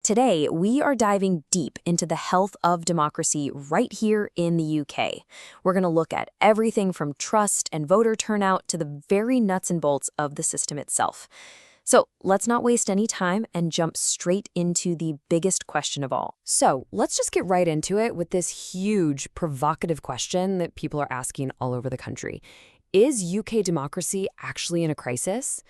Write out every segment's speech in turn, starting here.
Today, we are diving deep into the health of democracy right here in the UK. We're going to look at everything from trust and voter turnout to the very nuts and bolts of the system itself. So let's not waste any time and jump straight into the biggest question of all. So let's just get right into it with this huge, provocative question that people are asking all over the country. Is UK democracy actually in a crisis?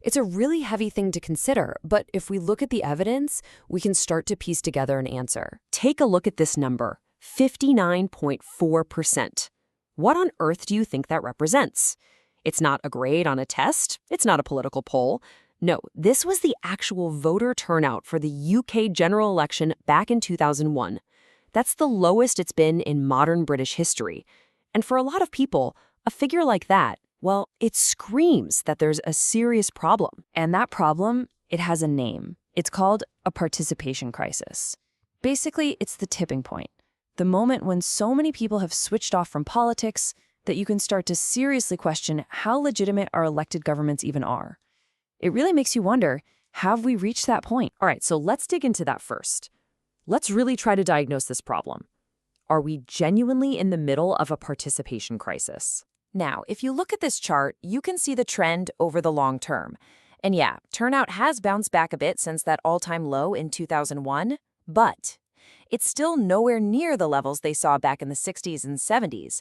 It's a really heavy thing to consider, but if we look at the evidence, we can start to piece together an answer. Take a look at this number, 59.4%. What on earth do you think that represents? It's not a grade on a test. It's not a political poll. No, this was the actual voter turnout for the UK general election back in 2001. That's the lowest it's been in modern British history. And for a lot of people, a figure like that, well, it screams that there's a serious problem. And that problem, it has a name. It's called a participation crisis. Basically, it's the tipping point, the moment when so many people have switched off from politics that you can start to seriously question how legitimate our elected governments even are. It really makes you wonder, have we reached that point? All right, so let's dig into that first. Let's really try to diagnose this problem. Are we genuinely in the middle of a participation crisis? Now, if you look at this chart, you can see the trend over the long term. And yeah, turnout has bounced back a bit since that all-time low in 2001, but it's still nowhere near the levels they saw back in the 60s and 70s.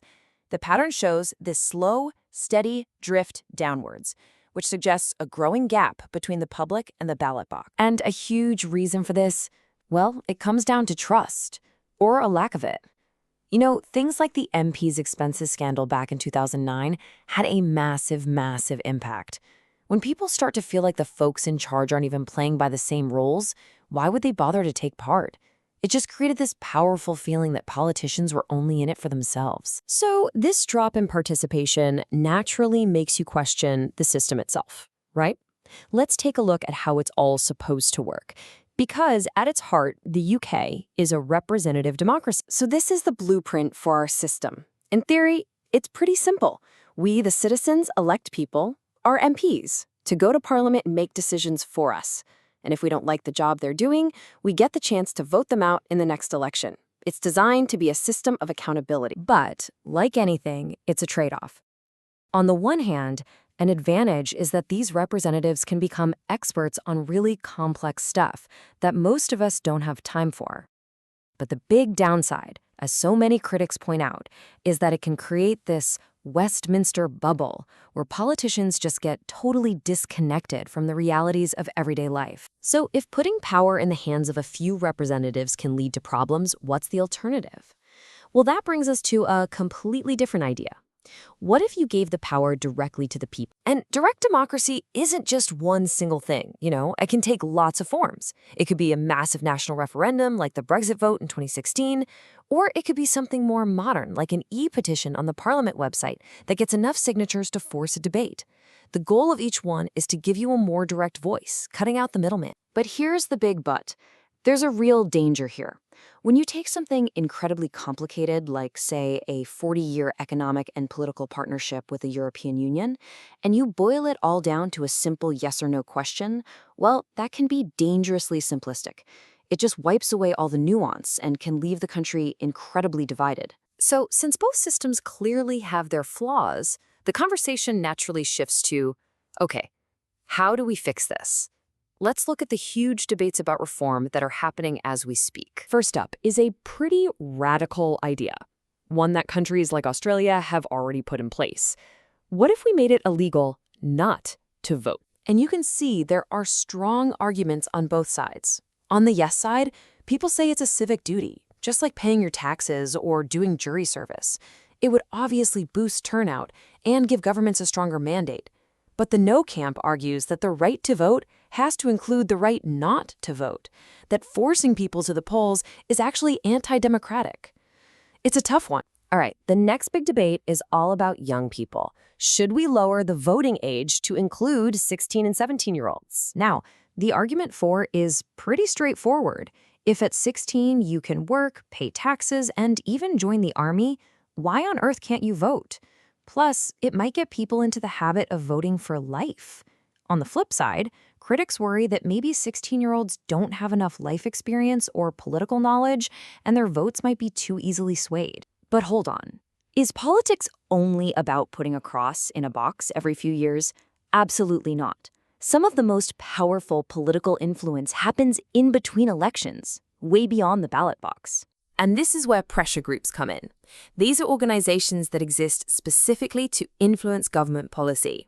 The pattern shows this slow, steady drift downwards, which suggests a growing gap between the public and the ballot box. And a huge reason for this, well, it comes down to trust, or a lack of it. You know, things like the MP's expenses scandal back in 2009 had a massive, massive impact. When people start to feel like the folks in charge aren't even playing by the same rules, why would they bother to take part? It just created this powerful feeling that politicians were only in it for themselves. So this drop in participation naturally makes you question the system itself, right? Let's take a look at how it's all supposed to work. Because at its heart, the UK is a representative democracy. So this is the blueprint for our system. In theory, it's pretty simple. We, the citizens, elect people, our MPs, to go to Parliament and make decisions for us. And if we don't like the job they're doing, we get the chance to vote them out in the next election. It's designed to be a system of accountability. But, like anything, it's a trade-off. On the one hand, an advantage is that these representatives can become experts on really complex stuff that most of us don't have time for. But the big downside, as so many critics point out, is that it can create this Westminster bubble where politicians just get totally disconnected from the realities of everyday life. So if putting power in the hands of a few representatives can lead to problems, what's the alternative? Well, that brings us to a completely different idea. What if you gave the power directly to the people? And direct democracy isn't just one single thing, it can take lots of forms. It could be a massive national referendum like the Brexit vote in 2016, or it could be something more modern like an e-petition on the Parliament website that gets enough signatures to force a debate. The goal of each one is to give you a more direct voice, cutting out the middleman. But here's the big but. There's a real danger here. When you take something incredibly complicated, like, say, a 40-year economic and political partnership with the European Union, and you boil it all down to a simple yes or no question, well, that can be dangerously simplistic. It just wipes away all the nuance and can leave the country incredibly divided. So, since both systems clearly have their flaws, the conversation naturally shifts to, okay, how do we fix this? Let's look at the huge debates about reform that are happening as we speak. First up is a pretty radical idea, one that countries like Australia have already put in place. What if we made it illegal not to vote? And you can see there are strong arguments on both sides. On the yes side, people say it's a civic duty, just like paying your taxes or doing jury service. It would obviously boost turnout and give governments a stronger mandate. But the no camp argues that the right to vote has to include the right not to vote, that forcing people to the polls is actually anti-democratic. It's a tough one. All right, the next big debate is all about young people. Should we lower the voting age to include 16 and 17-year-olds? Now, the argument for is pretty straightforward. If at 16 you can work, pay taxes, and even join the army, why on earth can't you vote? Plus, it might get people into the habit of voting for life. On the flip side, critics worry that maybe 16-year-olds don't have enough life experience or political knowledge, and their votes might be too easily swayed. But hold on. Is politics only about putting a cross in a box every few years? Absolutely not. Some of the most powerful political influence happens in between elections, way beyond the ballot box. And this is where pressure groups come in. These are organizations that exist specifically to influence government policy.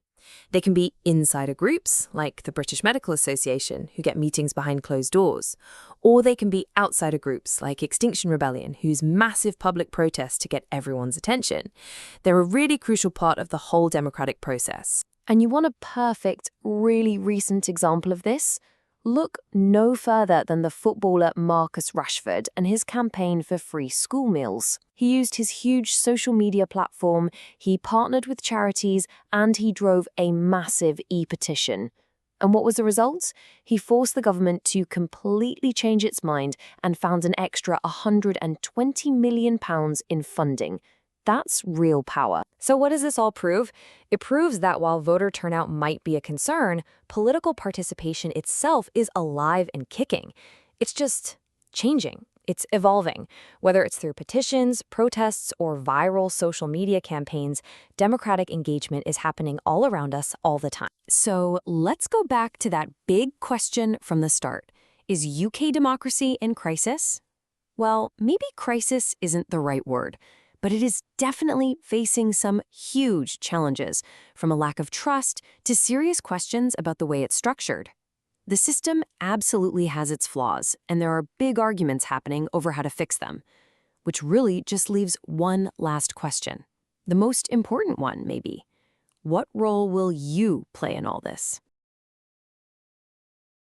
They can be insider groups, like the British Medical Association, who get meetings behind closed doors. Or they can be outsider groups, like Extinction Rebellion, whose massive public protests to get everyone's attention. They're a really crucial part of the whole democratic process. And you want a perfect, really recent example of this? Look no further than the footballer Marcus Rashford and his campaign for free school meals. He used his huge social media platform, he partnered with charities, and he drove a massive e-petition. And what was the result? He forced the government to completely change its mind and found an extra £120 million in funding. That's real power. So what does this all prove? It proves that while voter turnout might be a concern, political participation itself is alive and kicking. It's just changing. It's evolving. Whether it's through petitions, protests, or viral social media campaigns, democratic engagement is happening all around us all the time. So let's go back to that big question from the start. Is UK democracy in crisis? Well, maybe crisis isn't the right word, but it is definitely facing some huge challenges, from a lack of trust to serious questions about the way it's structured. The system absolutely has its flaws, and there are big arguments happening over how to fix them, which really just leaves one last question. The most important one, maybe. What role will you play in all this?